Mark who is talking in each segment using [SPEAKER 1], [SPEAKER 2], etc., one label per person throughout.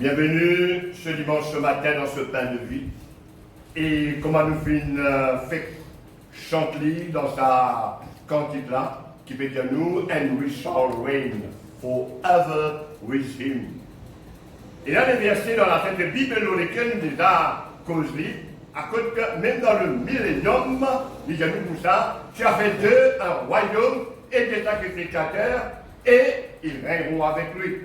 [SPEAKER 1] Bienvenue ce dimanche matin dans ce pain de vie. Et comme nous fait chanter dans sa cantique là, qui peut dire nous, and we shall reign forever with him. Et là, les versets dans la Sainte Bible, lesquels nous déjà causé, à cause que même dans le millénium, nous disons pour ça, tu as fait d'eux un royaume et des sacrificateurs, et ils règneront avec lui.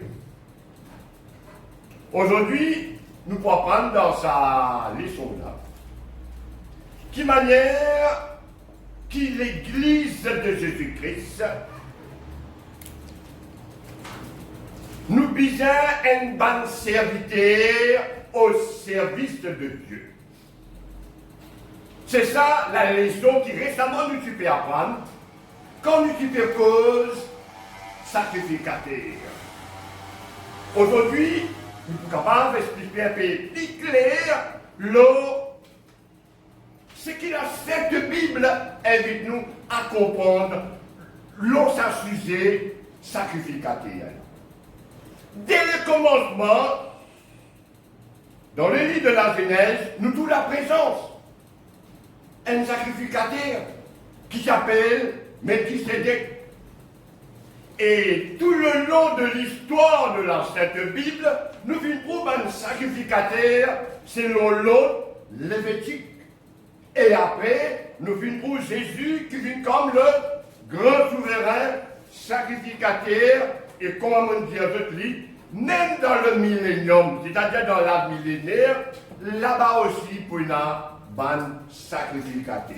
[SPEAKER 1] Aujourd'hui, nous pouvons prendre dans sa leçon là, qui manière qui l'Église de Jésus-Christ nous besoin un bon serviteur au service de Dieu. C'est ça la leçon qui récemment nous tu peux apprendre quand nous tu peux cause sacrificateur. Aujourd'hui, nous sommes capables d'expliquer un peu plus clair ce que la Sainte Bible invite nous à comprendre sa sujet sacrificateur. Dès le commencement, dans le livre de la Genèse, nous trouvons la présence d'un sacrificateur qui s'appelle Melchisédek. Et tout le long de l'histoire de la Sainte Bible, nous trouvons un sacrificateur selon l'ordre lévitique. Et après, nous trouvons Jésus qui vient comme le grand souverain sacrificateur. Et comment on dit avec lui, même dans le millénium, c'est-à-dire dans l'âge millénaire, là-bas aussi pour une bonne sacrificateur.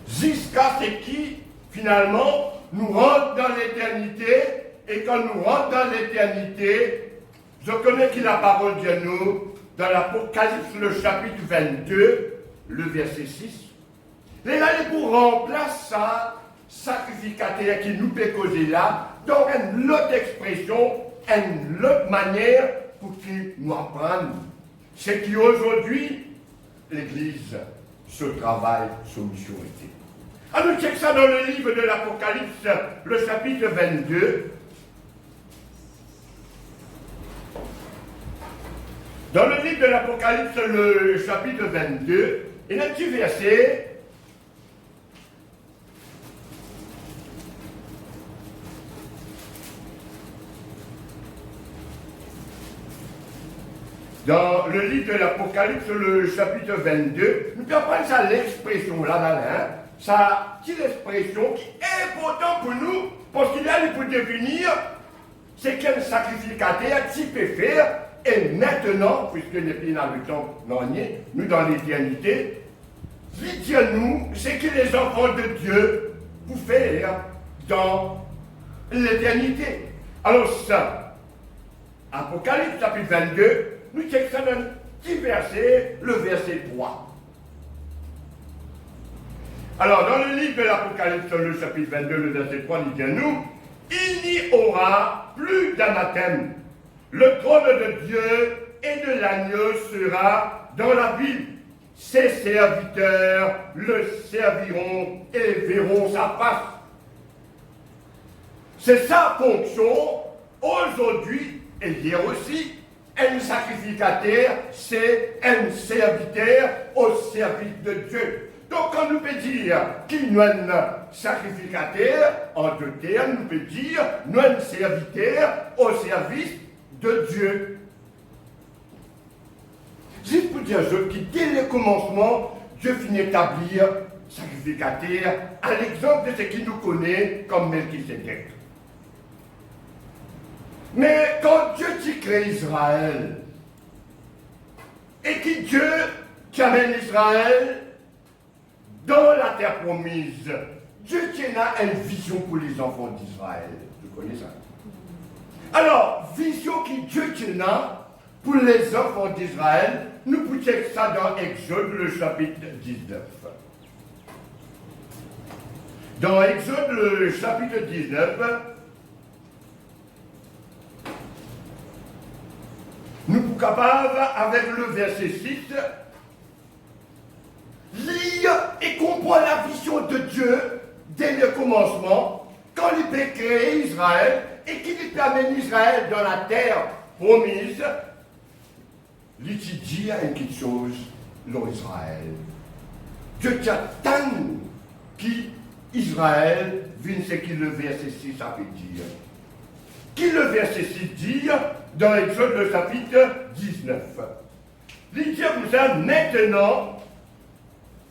[SPEAKER 1] Jusqu'à ce qui, finalement, nous rentre dans l'éternité, et quand nous rentrons dans l'éternité, je connais qui la parole de nous, dans l'Apocalypse, le chapitre 22, le verset 6. Et là, il pour remplacer ça, sacrificateur qui nous peut causer là, dans une autre expression, une autre manière pour qu'il nous apprenne. C'est qu'aujourd'hui, l'Église se travaille sur maturité. Alors, nous check ça dans le livre de l'Apocalypse, le chapitre 22. Dans le livre de l'Apocalypse, le chapitre 22, il y a un petit verset. Dans le livre de l'Apocalypse, le chapitre 22, nous pouvons prendre ça l'expression là, ça petite expression qui est importante pour nous, parce qu'il y a pour définir ce qu'un sacrificateur peut faire, et maintenant, puisque nous sommes dans le temps dernier, nous dans l'éternité, dites-nous ce que les enfants de Dieu vous faire dans l'éternité. Alors ça, Apocalypse chapitre 22, nous checkons ça dans un petit verset, le verset 3. Alors, dans le livre de l'Apocalypse, le chapitre 22, le verset 3, il dit à nous, il n'y aura plus d'anathème. Le trône de Dieu et de l'agneau sera dans la ville. Ses serviteurs le serviront et verront sa face. C'est sa fonction aujourd'hui et hier aussi. Un sacrificateur, c'est un serviteur au service de Dieu. Donc, quand nous peut dire qu'il nous est un sacrificateur, en deux termes, nous peut dire nous un serviteur au service de Dieu. Juste pour dire que dès le commencement, Dieu finit d'établir sacrificateur à l'exemple de ce qu'il nous connaît comme Melchisédek. Mais quand Dieu crée Israël, et que Dieu qui amène Israël dans la terre promise, Dieu a une vision pour les enfants d'Israël. Vous connaissez ça? Alors, vision que Dieu a pour les enfants d'Israël, nous pouvons checker ça dans Exode, le chapitre 19. Dans Exode, le chapitre 19, nous sommes capables, avec le verset 6, lire et comprendre la vision de Dieu dès le commencement, quand il peut créer Israël et qu'il amène Israël dans la terre promise, l'étudie à une petite chose, l'Israël. Dieu t'attend qui Israël, vu ce qui le verset 6 a fait dire. Qui le verset 6 dit dans Exode le chapitre 19. Il dit vous ça maintenant,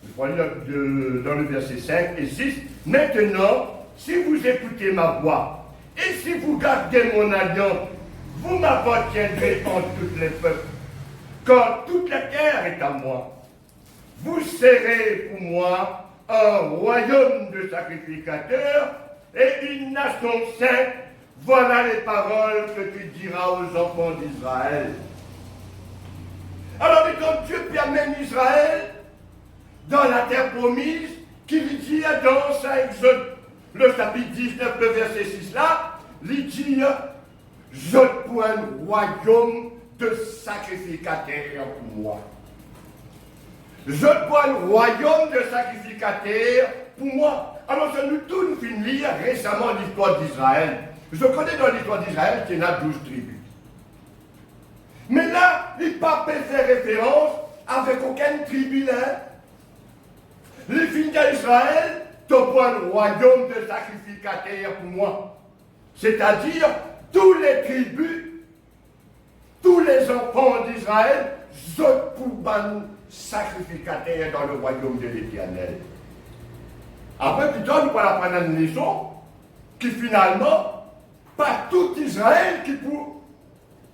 [SPEAKER 1] je crois dans le verset 5 et 6, maintenant, si vous écoutez ma voix, et si vous gardez mon alliance, vous m'appartiendrez en tous les peuples, car toute la terre est à moi. Vous serez pour moi un royaume de sacrificateurs et une nation sainte. Voilà les paroles que tu diras aux enfants d'Israël. Alors, quand Dieu amène Israël dans la terre promise, qu'il dit dans Saint Exode, le chapitre 19, le verset 6 là, il dit je pour un royaume de sacrificateurs pour moi. Je pour un royaume de sacrificateurs pour moi. Alors, ça nous tourne une lire récemment l'histoire d'Israël. Je connais dans l'histoire d'Israël qu'il y en a 12 tribus. Mais là, il ne pas faire référence avec aucune tribu là. Les filles d'Israël, tu as un royaume de sacrificateurs pour moi. C'est-à-dire, tous les tribus, tous les enfants d'Israël, je pour un sacrificateur dans le royaume de l'Éternel. Après, plus tard, nous allons apprendre une leçon qui finalement, pas tout Israël qui peut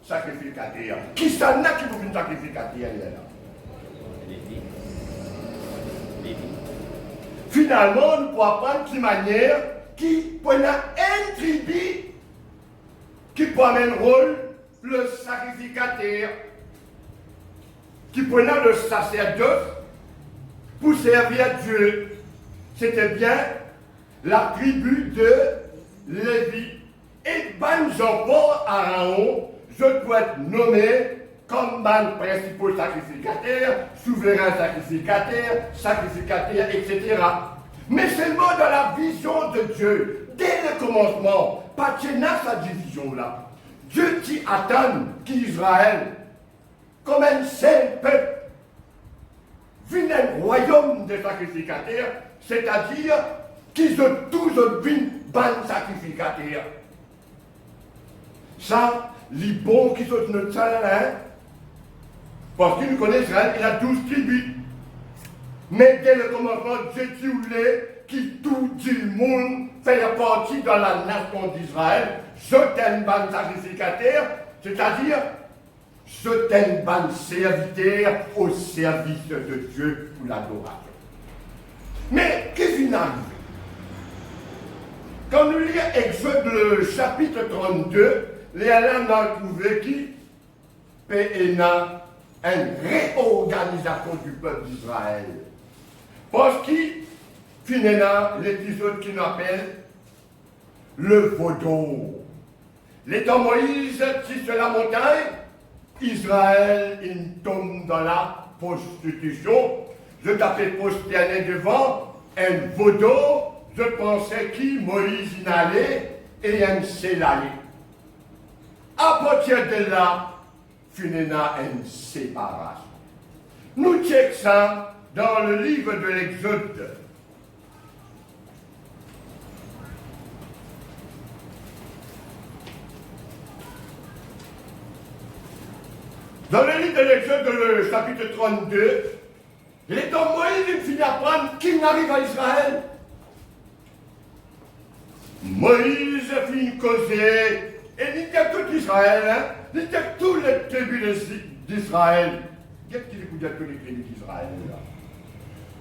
[SPEAKER 1] sacrificateur. Qui s'en a qui peut une sacrificateur là? Finalement, nous pouvons apprendre de manière qui peut une tribu qui peut amener le rôle le sacrificateur, qui peut le sacerdoce pour servir Dieu. C'était bien la tribu de Lévi. Et ban enfants Aaron, je dois être nommé comme ban principal sacrificateur, souverain sacrificateur, etc. Mais seulement dans la vision de Dieu, dès le commencement, pas de sa division là. Dieu t'y attend qu'Israël, comme un seul peuple, vient un royaume de sacrificateurs, c'est-à-dire qu'ils ont tous une ban sacrificateur. Ça, les bons qui sont notre salaire, parce qu'ils nous connaissent Israël, il a 12 tribus. Mais dès le commencement, Dieu voulait que tout le monde fait partie de la nation d'Israël, je t'aime ban sacrificateur, c'est-à-dire je t'aime ban serviteur au service de Dieu pour l'adoration. Mais qu'est-ce qui arrive? Quand nous lisons Exode le chapitre 32, les Alains ont trouvé qui PNA, une réorganisation du peuple d'Israël. Parce qu'il finalement l'épisode qui nous appelle le vaudou. L'étant Moïse tisse sur la montagne, Israël il tombe dans la prostitution. Je tapais prosterné devant un vaudou. Je pensais qui Moïse y allait et un s'est allé. À partir de là, finalement, une séparation. Nous checkons ça dans le livre de l'Exode. Dans le livre de l'Exode, le chapitre 32, il est en Moïse, il finit à prendre qui n'arrive à Israël. Moïse finit causer. Et il dit à tout Israël, hein? Il dit à tous les tribus d'Israël. Qu'est-ce qu'il écoute à tous les tribus d'Israël là?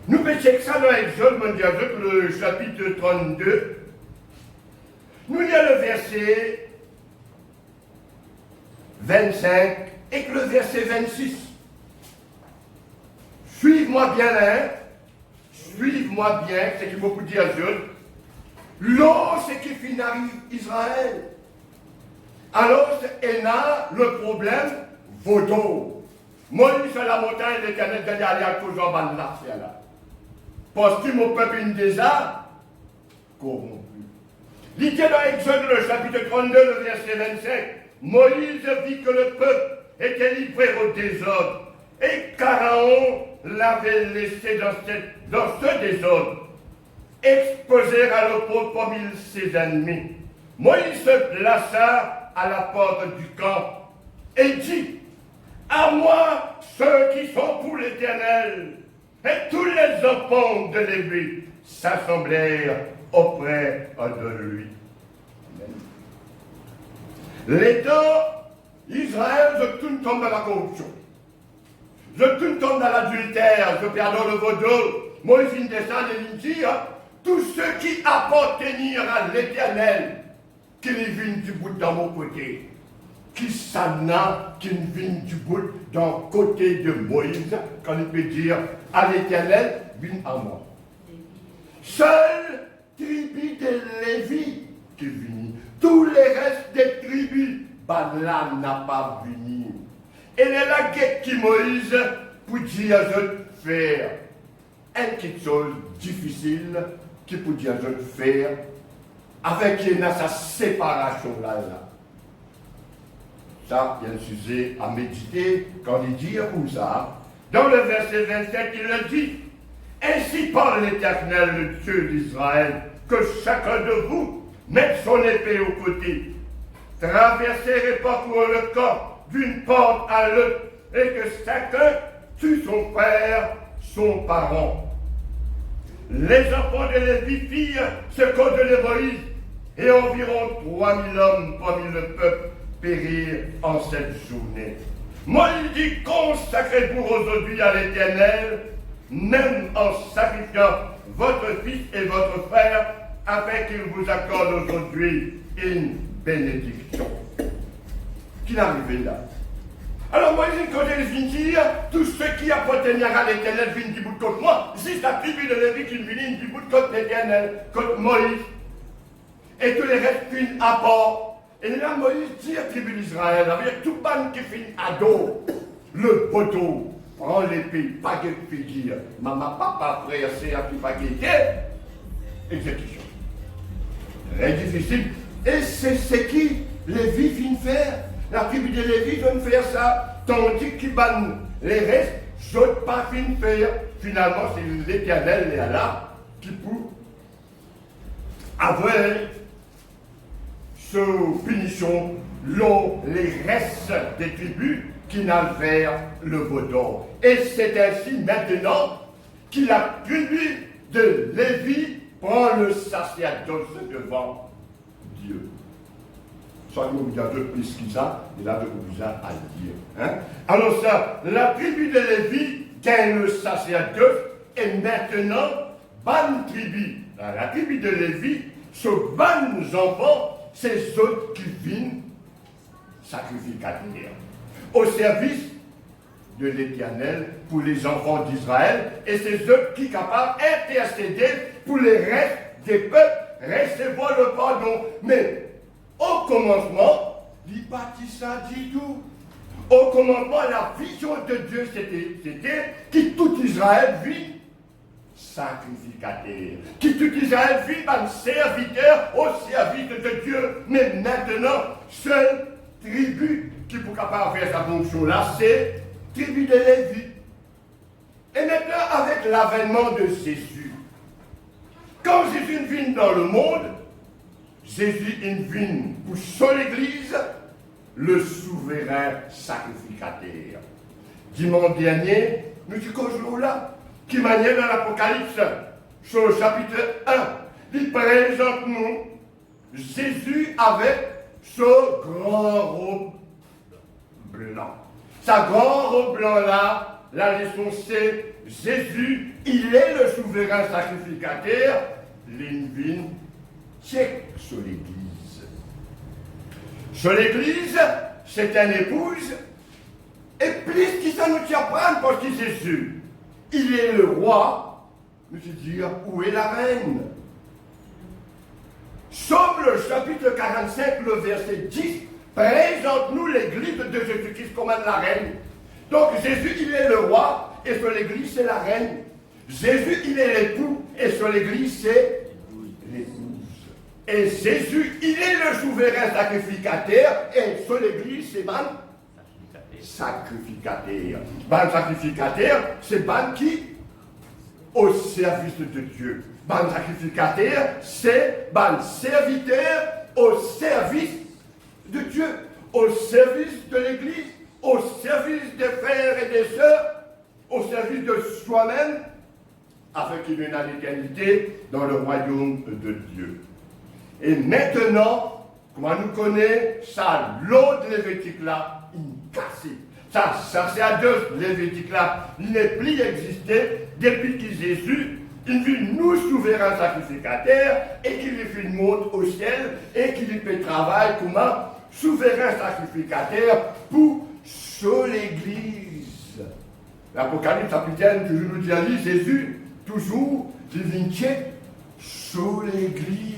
[SPEAKER 1] Nous mettons ça dans l'Exode, le chapitre 32. Nous lisons le verset 25 et le verset 26. Suive-moi bien, hein? Suive-moi bien, c'est qu'il faut vous dire lorsque finit Israël. Alors, il a le problème vaudou. Moïse sur la montagne, l'Éternel d'aller aller à toujours dans l'affaire là. Parce que mon peuple est déjà corrompu. L'idée dans Exode, le chapitre 32, le verset 25. Moïse vit que le peuple était livré au désordre, et Pharaon l'avait laissé dans ce désordre, exposé à l'opprobre parmi ses ennemis. Moïse se plaça à la porte du camp et dit: à moi, ceux qui sont pour l'Éternel. Et tous les enfants de Lévi s'assemblèrent auprès de lui. L'État, Israël, je tourne comme dans la corruption. Je tourne comme dans l'adultère, je perdonne le vaudou. Moïse descend et dit: tous ceux qui appartiennent à l'Éternel, qu'ils viennent du bout de mon côté. Qui s'ana, qui viennent du bout d'un côté de Moïse, quand il peut dire à l'Éternel, viens à moi. Seule tribu de Lévi qui vient. Tous les restes des tribus, là n'a pas venu. Et c'est la guette qui Moïse pour dire je faire une petite chose difficile qui peut dire je faire avec sa séparation là. Ça, il y a un sujet à méditer quand il dit où ça. Dans le verset 27, il le dit: ainsi parle l'Éternel, le Dieu d'Israël, que chacun de vous mette son épée au côté, traverser et parcourt le camp d'une porte à l'autre, et que chacun tue son frère, son parent. Les enfants de Lévi firent ce qu'ordonnait de Moïse, et environ 3000 hommes parmi le peuple périr en cette journée. Moïse dit: consacrez-vous aujourd'hui à l'Éternel, même en sacrifiant votre fils et votre frère, afin qu'il vous accorde aujourd'hui une bénédiction. Qui est arrivé là? Alors Moïse, quand il vient dire, tous ceux qui appartiennent à l'Éternel viennent du bout de contre moi. Si la tribu de Lévi qui vient du bout de contre l'Éternel, contre Moïse, et tous les restes viennent à part. Et là, Moïse dit à la tribu d'Israël, avec tout le monde qui finit à dos, le poteau, prend l'épée, baguette figure, maman, papa, frère, c'est qui baguette, exécution. Très difficile. Et c'est ce qui Lévi vient faire. La tribu de Lévi vient faire ça, tandis qu'ils bannent les restes, j'ose pas fin faire. Finalement, c'est l'Éternel, et Allah, qui peut avoir punition l'eau, les restes des tribus qui n'ont vers le vaudor. Et c'est ainsi maintenant que la tribu de Lévi prend le sacerdoce devant Dieu. Soit nous il y a deux plus qui ça, et là de ça à dire. Hein? Alors ça, la tribu de Lévi gagne le sacerdoce, et maintenant, bonne tribu, la tribu de Lévi, ce bonnes enfants, c'est ceux qui viennent sacrificateurs au service de l'Éternel pour les enfants d'Israël, et c'est eux qui sont capables d'intercéder pour les restes des peuples, recevoir le pardon. Mais au commencement, il bâtissa dit tout. Au commencement, la vision de Dieu, c'était que tout Israël vit sacrificateur, qui tout Israël vit un serviteur au service de Dieu. Mais maintenant, seule tribu qui peut capable faire sa fonction là, c'est tribu de Lévi. Et maintenant, avec l'avènement de Jésus, quand Jésus vient dans le monde, Jésus vient pour son Église, le souverain sacrificateur. Dimanche dernier, nous sommes là, qui manière dans l'Apocalypse, sur le chapitre 1, il présente nous Jésus avec ce grand robe blanc. Sa grande robe blanc-là, la leçon c'est Jésus, il est le souverain sacrificateur, l'invine, check sur l'Église. Sur l'Église, c'est une épouse, et plus qui ça nous tient prendre parce que Jésus, il est le roi, nous dire où est la reine. Somme le chapitre 45, le verset 10, présente-nous l'église de Jésus-Christ comme la reine. Donc Jésus, il est le roi, et sur l'église, c'est la reine. Jésus, il est l'époux, et sur l'église, c'est l'épouse. Et Jésus, il est le souverain sacrificateur, et sur l'église, c'est ban sacrificateur. Ban sacrificateur, c'est ban qui? Au service de Dieu. Ban sacrificateur, c'est ban serviteur au service de Dieu, au service de l'église, au service des frères et des sœurs, au service de soi-même, afin qu'il vienne à l'éternité dans le royaume de Dieu. Et maintenant, comment nous connaît ça, l'autre Lévitique là, il est cassé. Ça c'est à deux Lévitique là, il n'est plus existé depuis que Jésus, il vit nous souverain sacrificateur et qu'il lui fait une monte au ciel et qu'il lui fait travail comment souverain sacrificateur pour sur l'église. L'Apocalypse chapitre toujours nous dit à lui, Jésus, toujours, il vient sur l'église.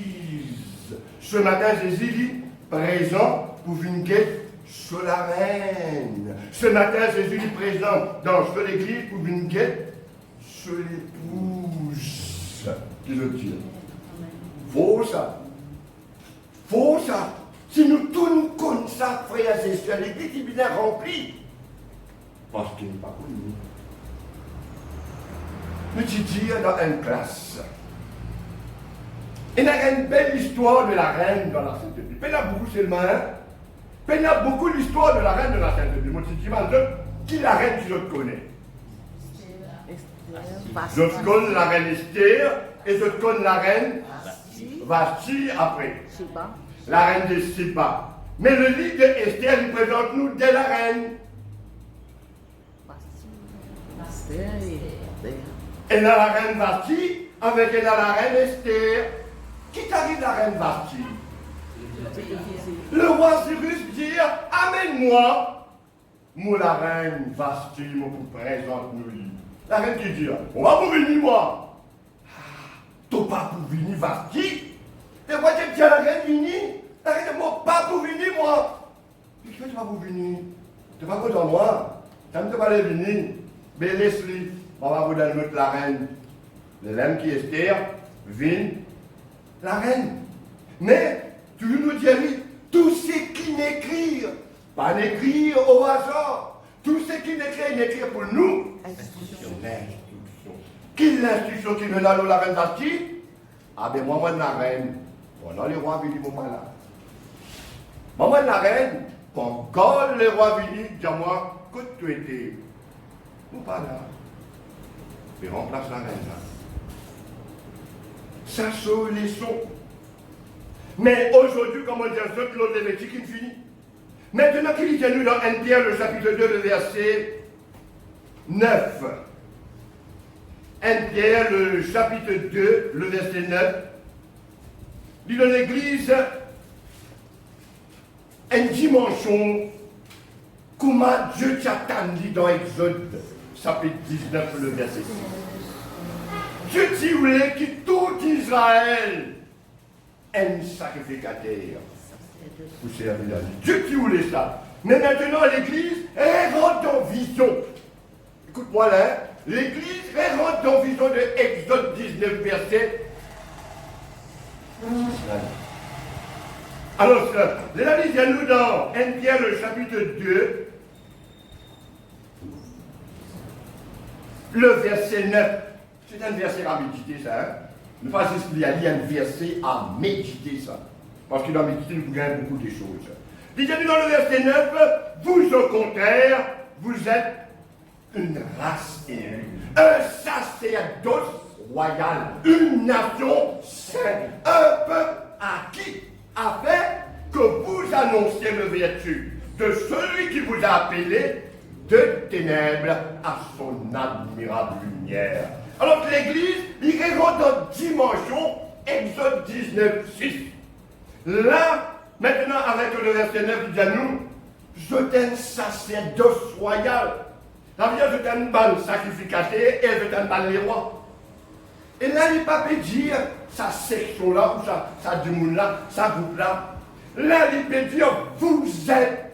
[SPEAKER 1] Ce matin, Jésus dit, présent pour venir sur la reine. Ce matin, Jésus est présent dans l'église pour venir sur l'épouse. Qui le dit. Faut ça. Faut ça. Si nous tournons comme ça, frères et sœurs, l'église est bien remplie. Parce qu'il n'est pas connu. Nous disons dans une classe. Il y a une belle histoire de la reine dans la Sainte Bible. Il y a beaucoup seulement, il y a beaucoup l'histoire de la reine de la Sainte Bible. Moi, je dis, qui la reine que je connais? Je connais la reine Esther et je connais la reine Vasti après. La reine de Siba. Mais le livre d'Esther, il présente nous dès la reine. Et là, la reine Vasti, avec elle, la reine Esther. Qui t'arrive la reine Vasti? Le roi Cyrus dit, amène-moi, moi la reine Vasti, moi pour présenter nous. La reine qui dit, on va pour venir moi. T'as pas pour venir Vasti? Et moi je dis à la reine venir. La reine dit, moi pas pour venir moi. Je dis, tu vas pour venir. Tu vas pas dans moi. Tu ne vas pas venir. Mais laisse-le. On va vous donner la reine. L'homme qui est Esther, vient. La reine. Mais, tu nous dis, tout ce qui n'écrit, pas n'écrire au hasard. Tout ce qui n'écrit pour nous. L'instruction. Qui est l'instruction qui me donne la reine Vasti? Ah ben moi, la reine. Voilà, les rois viennent pour moi là. Moi, la reine, quand les rois viennent, dis-moi, que tu étais. Ou pas là. Mais remplace la reine là. Ça sauve les sons. Mais aujourd'hui, comme on dit, ce l'autre Lévitique, il finit. Maintenant qu'il dit nous dans 1 Pierre, le chapitre 2, le verset 9. 1 Pierre, le chapitre 2, le verset 9. Dit dans l'Église, une dimension, comment Dieu t'attend, dit dans Exode, chapitre 19, le verset 6. Dieu dit voulait que tout Israël ait un sacrificateur pour servir la vie. Dieu qui voulait ça. Mais maintenant, l'Église, elle rentre dans vision. Écoute-moi là, l'Église, elle rentre dans vision de Exode 19, verset. Alors, là, lisez-nous dans 1 Pierre, le chapitre 2, le verset 9. C'est un verset à méditer, ça. Hein? Ne pas juste qu'il y a un verset à méditer, ça. Parce que dans méditer, nous gagnons beaucoup de choses. Lisez-nous dans le verset 9, vous au contraire, vous êtes une race élue, un sacerdoce royal, une nation sainte, un peuple acquis, afin que vous annonciez le vertu de celui qui vous a appelé de ténèbres à son admirable lumière. Alors que l'Église, il rentre dans dimension, Exode 19, 6. Là, maintenant, avec le verset 9, il dit à nous, je t'ai un sacerdoce royal. Ça veut dire, je t'ai un balle sacrificateur et je t'ai un balle les rois. Et là, il ne peut pas dire sa section-là, ou sa démon-là, sa groupe-là. Là, il peut dire, vous êtes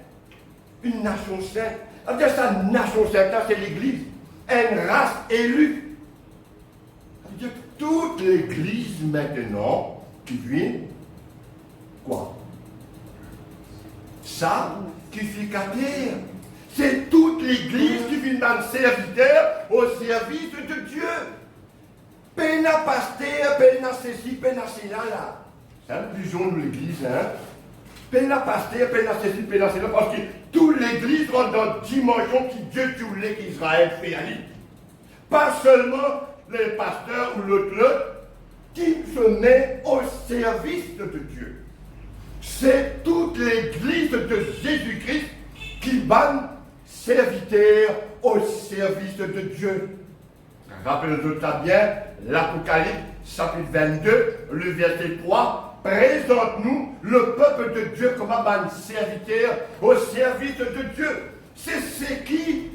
[SPEAKER 1] une nation sainte. Ça veut dire, sa nation sainte, c'est l'Église, une race élue. Ça veut dire, toute l'Église maintenant, qui vient quoi? Sacrificateur. C'est toute l'Église qui vient d'un serviteur au service de Dieu. Peine à pasteur, peine à ceci, peine à cela, là. C'est un pigeon de l'Église, hein. Peine à pasteur, peine à ceci, peine à cela, parce que toute l'Église rentre dans la dimension qui Dieu voulait qu'Israël fait aller. Pas seulement les pasteurs ou l'autre qui se met au service de Dieu. C'est toute l'Église de Jésus-Christ qui banne serviteur au service de Dieu. Rappelez-vous ça bien, l'Apocalypse, chapitre 22, le verset 3, présente-nous le peuple de Dieu comme un serviteur au service de Dieu. C'est ce qui,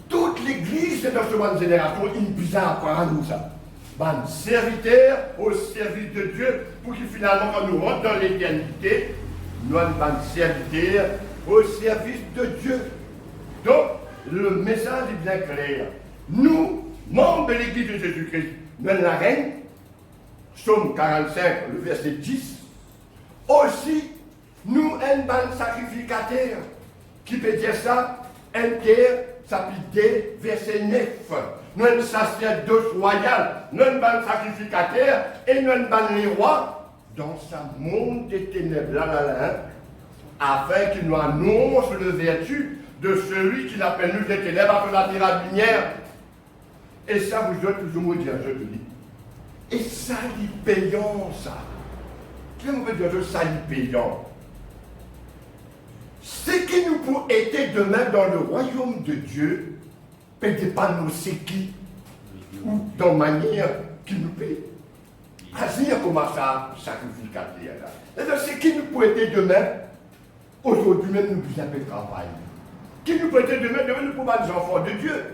[SPEAKER 1] toute l'Église dans ce monde génération, il bizarre à nous ça. Un serviteur au service de Dieu, pour que finalement, quand nous rentrons dans l'éternité, nous avons un serviteur au service de Dieu. Donc, le message est bien clair. Nous, membres de l'Église de Jésus-Christ, nous avons la reine, Psaume 45, le verset 10. Aussi, nous avons un sacrificateur, qui peut dire ça, Inter, chapitre verset 9. Nous avons un sacerdoce royal, nous avons un sacrificateur, et nous avons les rois dans sa monde des ténèbres, là, afin qu'il nous annonce le vertu de celui qui l'appelle nous des ténèbres afin d'attirer la lumière. Et ça, vous êtes toujours me dire, je te dis. Et ça, il payant, ça. Qu'est-ce qu'on peut dire de ça, il payant? Ce qui nous peut être demain dans le royaume de Dieu, peut-être pas nous c'est qui, ou dans la manière qui nous paye. Ainsi, comment ça, sacrificateur là. C'est-à-dire, ce qui nous peut être demain, aujourd'hui même, nous vous appelons travail. Qui nous peut être demain, nous pouvons être des enfants de Dieu.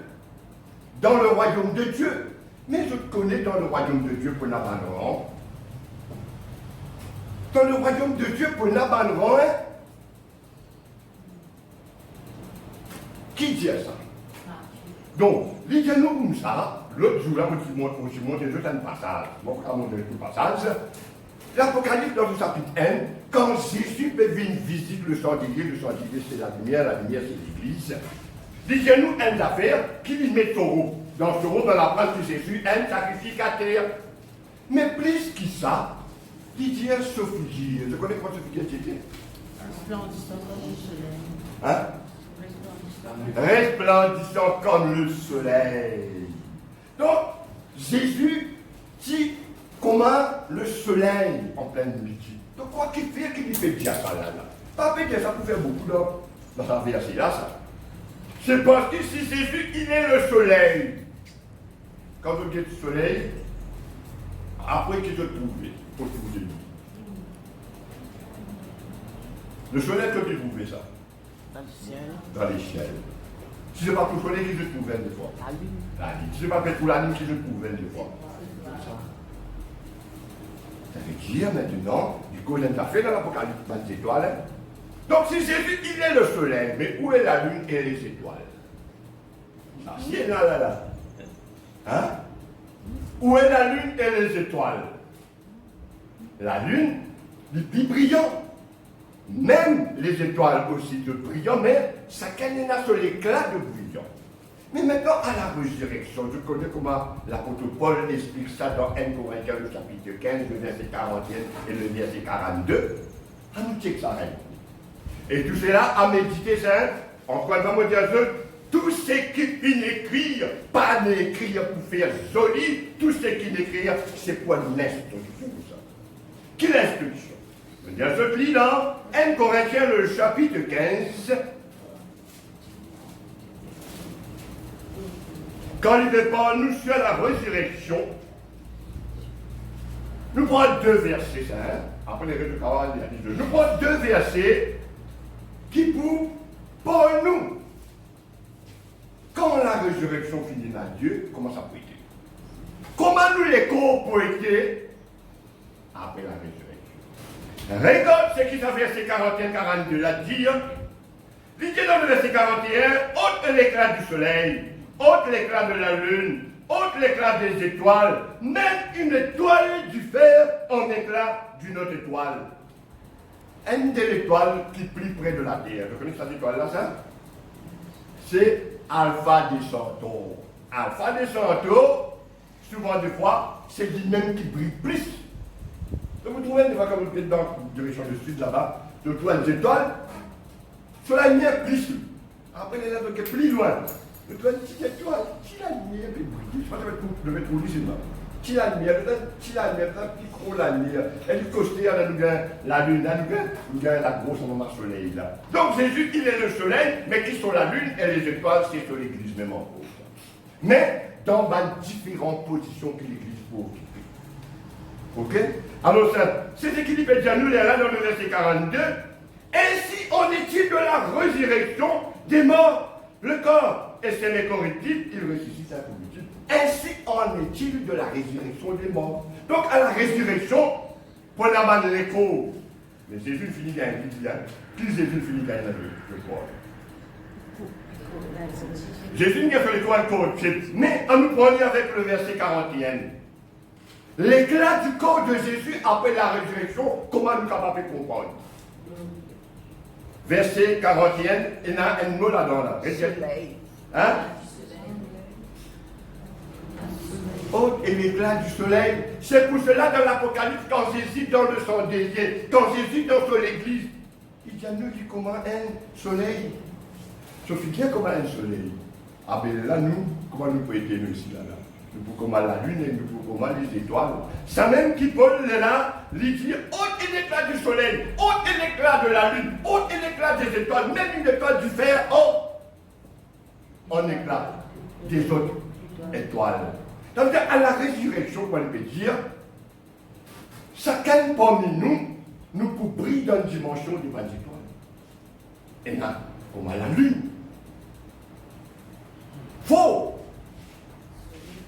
[SPEAKER 1] Dans le royaume de Dieu. Mais je te connais dans le royaume de Dieu pour n'abandoner. Dans le royaume de Dieu pour n'abandoner. Qui dit ça? Donc, lisez-nous comme ça. L'autre jour, là, je vous montre juste un passage. Bon, je vais vous montrer tout le passage. L'Apocalypse dans le chapitre 1, quand Jésus peut venir visiter le chandelier c'est la lumière c'est l'Église. Lisez-nous une affaire qui lui met taureau. Dans ce taureau, dans la place de Jésus, un sacrificateur. Mais plus que ça, Didier Sophie, je connais comment Sophie c'était?
[SPEAKER 2] Resplendissant comme le soleil.
[SPEAKER 1] Hein? Resplendissant comme le soleil. Donc, Jésus dit comment le soleil en pleine midi. Donc, quoi qu'il fait, qu'il fait dire ça là? Pas dire ça pour faire beaucoup dans sa verset là, ça. C'est parce que si Jésus, il est le soleil. Quand vous dites soleil, après qu'il se trouve, pour que vous ayez. Le soleil, quand il trouve ça?
[SPEAKER 2] Dans le ciel.
[SPEAKER 1] Dans les ciels. Si ce n'est pas pour le soleil qui se trouve des fois.
[SPEAKER 2] La lune.
[SPEAKER 1] La lune. Si ce n'est pas pour la lune qui se trouve des fois. Ça veut dire maintenant, du coup, on a fait dans l'Apocalypse 20 étoiles. Donc si Jésus, il est le soleil, mais où est la lune et les étoiles? Ah, si, là. Hein? Où est la lune et les étoiles? La lune, le plus brillant. Même les étoiles aussi de brillant, mais chacun a sur l'éclat de brillant. Mais maintenant, à la résurrection, je connais comment l'apôtre Paul explique ça dans 1 Corinthiens, le chapitre 15, le verset 41 et le verset 42. À nous dire que ça règne. Et tout cela à méditer, ça, en quoi dans mon Dieu, tout ce qui finit écrire, pas d'écrire pour faire joli, tout ce qui n'écrire, c'est pour l'instruction. Qui l'instruction? Je te lis dans 1 Corinthiens, le chapitre 15. Quand il dépend, nous sur la résurrection, nous prenons deux versets, ça, hein? Après les règles de travail, il y a dit deux. Nous prenons deux versets qui pour nous, quand la résurrection finit à Dieu, comment ça peut être? Comment nous les corps pour être après la résurrection? Regarde ce qui est verset 41-42, là, dire, il dit dans le verset 41, ôte l'éclat du soleil, ôte l'éclat de la lune, ôte l'éclat des étoiles, même une étoile diffère en éclat d'une autre étoile. une des étoiles qui plie près de la Terre. Vous connaissez cette étoile-là, ça? C'est Alpha des Centaures. Alpha des Centaures, souvent des fois, c'est lui-même qui brille plus. Donc vous trouvez des fois comme vous êtes dans la direction du sud là-bas, vous trouvez une étoile, sur la lumière plus. Après les lèvres qui est plus loin. Vous trouvez une petite étoile, si la lumière est brillée, je pense que vous devez trouver seulement. Si la lumière, si la lumière, puis gros la lumière, elle est costée, elle a la lune, nous gagne la grosse moment soleil là. Donc Jésus, il est le soleil, mais qui sont la lune et les étoiles, c'est sur l'église même en haut. Mais dans différentes positions que l'église peut occuper. Ok? Alors, cet équilibre est déjà nous, là, dans le verset 42. Ainsi en est-il de la résurrection des morts. Le corps est semi-corruptible, il ressuscite incorruptible. Ainsi en est-il de la résurrection des morts. Donc, à la résurrection, pour la main de l'écho, mais Jésus finit gagner, qui Jésus finit gagner le corps. Jésus n'a fait le corps incorruptible. Mais on nous prend avec le verset 41. L'éclat du corps de Jésus après la résurrection, comment nous sommes capables de comprendre? Verset 41, il y a un mot là-dedans. Là. Hein? Oh, et l'éclat du soleil. C'est pour cela dans l'Apocalypse, quand Jésus dans le sang délié, quand Jésus dans l'église, il dit à nous dit comment un soleil. Je suis bien comment un soleil. Ah ben là, nous, comment nous pouvons aider nous ici là? Nous pouvons comment la lune et nous pouvons comment les étoiles. Ça même qui Paul est là, lui dit, ôte l'éclat du soleil, ôte l'éclat de la lune, ôte l'éclat des étoiles, même une étoile du fer, en éclat des autres étoiles. Donc à la résurrection, on peut dire, chacun parmi nous peut briller dans une dimension des étoiles. Et là, comme à la lune. Faux!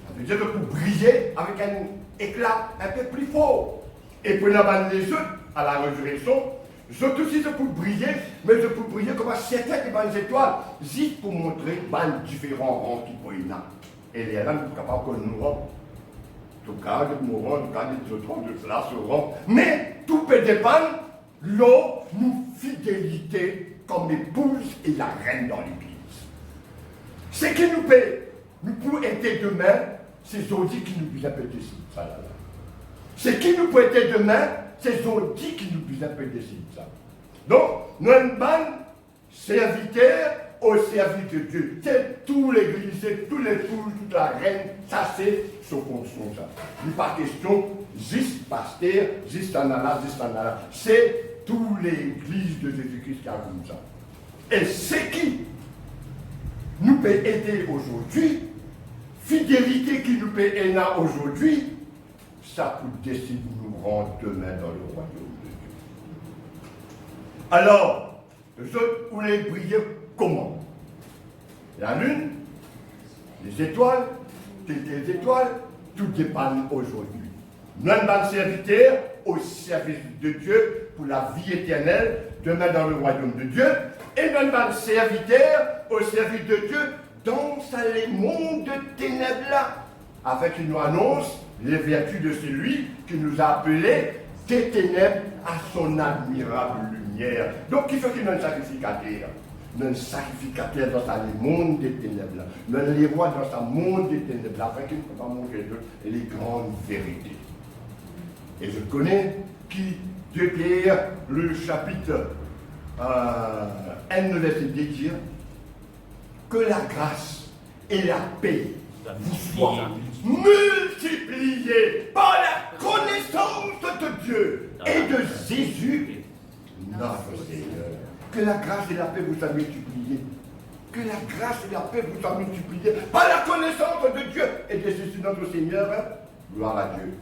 [SPEAKER 1] Ça veut dire que pour briller avec un éclat un peu plus fort. Et pour la les autres, à la résurrection, je aussi je peux briller, mais je peux briller comme certaines des étoiles, juste pour montrer les différents rangs qui peuvent y avoir. Et les là, nous sommes capables de nous rendre. En tout cas, nous rendre, en tout cas, des autres rangs de cela se rendent. Mais tout peut dépendre de nous fidélité comme l'épouse et la reine dans l'église. Ce qui nous peut, nous pouvons aider demain, c'est Zodi qui nous peut aider ça. Ce qui nous peut aider demain, c'est Zodi qui nous peut aider ça. Donc, nous sommes serviteurs au service de Dieu. C'est tout l'église, c'est tout l'épouse, toute la reine, ça c'est sa fonction. Il n'est pas question, juste pasteur, juste en Allah, juste en Allah. C'est toute l'église de Jésus-Christ qui a comme ça. Et ce qui nous peut aider aujourd'hui, fidélité qui nous peut aider aujourd'hui, ça peut décider de nous rendre demain dans le royaume de Dieu. Alors, les autres voulaient briller comment? La lune, les étoiles, les étoiles, tout dépend aujourd'hui. Nous sommes serviteurs au service de Dieu pour la vie éternelle, demain dans le royaume de Dieu, et nous sommes serviteurs au service de Dieu dans les mondes de ténèbres-là, avec une nous annonce les vertus de celui qui nous a appelés des ténèbres à son admirable lumière. Donc, il faut qu'il y ait un sacrificateur. Un sacrificateur dans le monde des ténèbres. Les rois dans ce monde des ténèbres, afin qu'il ne peut pas montrer les grandes vérités. Et je connais qui, de Pierre, le chapitre 1, verset 2, dire que la grâce et la paix vous soient multipliées par la connaissance de Dieu et de Jésus, notre Seigneur. Que la grâce et la paix vous soient multipliées. Que la grâce et la paix vous soient multipliées par la connaissance de Dieu et de Jésus, notre Seigneur. Gloire à Dieu.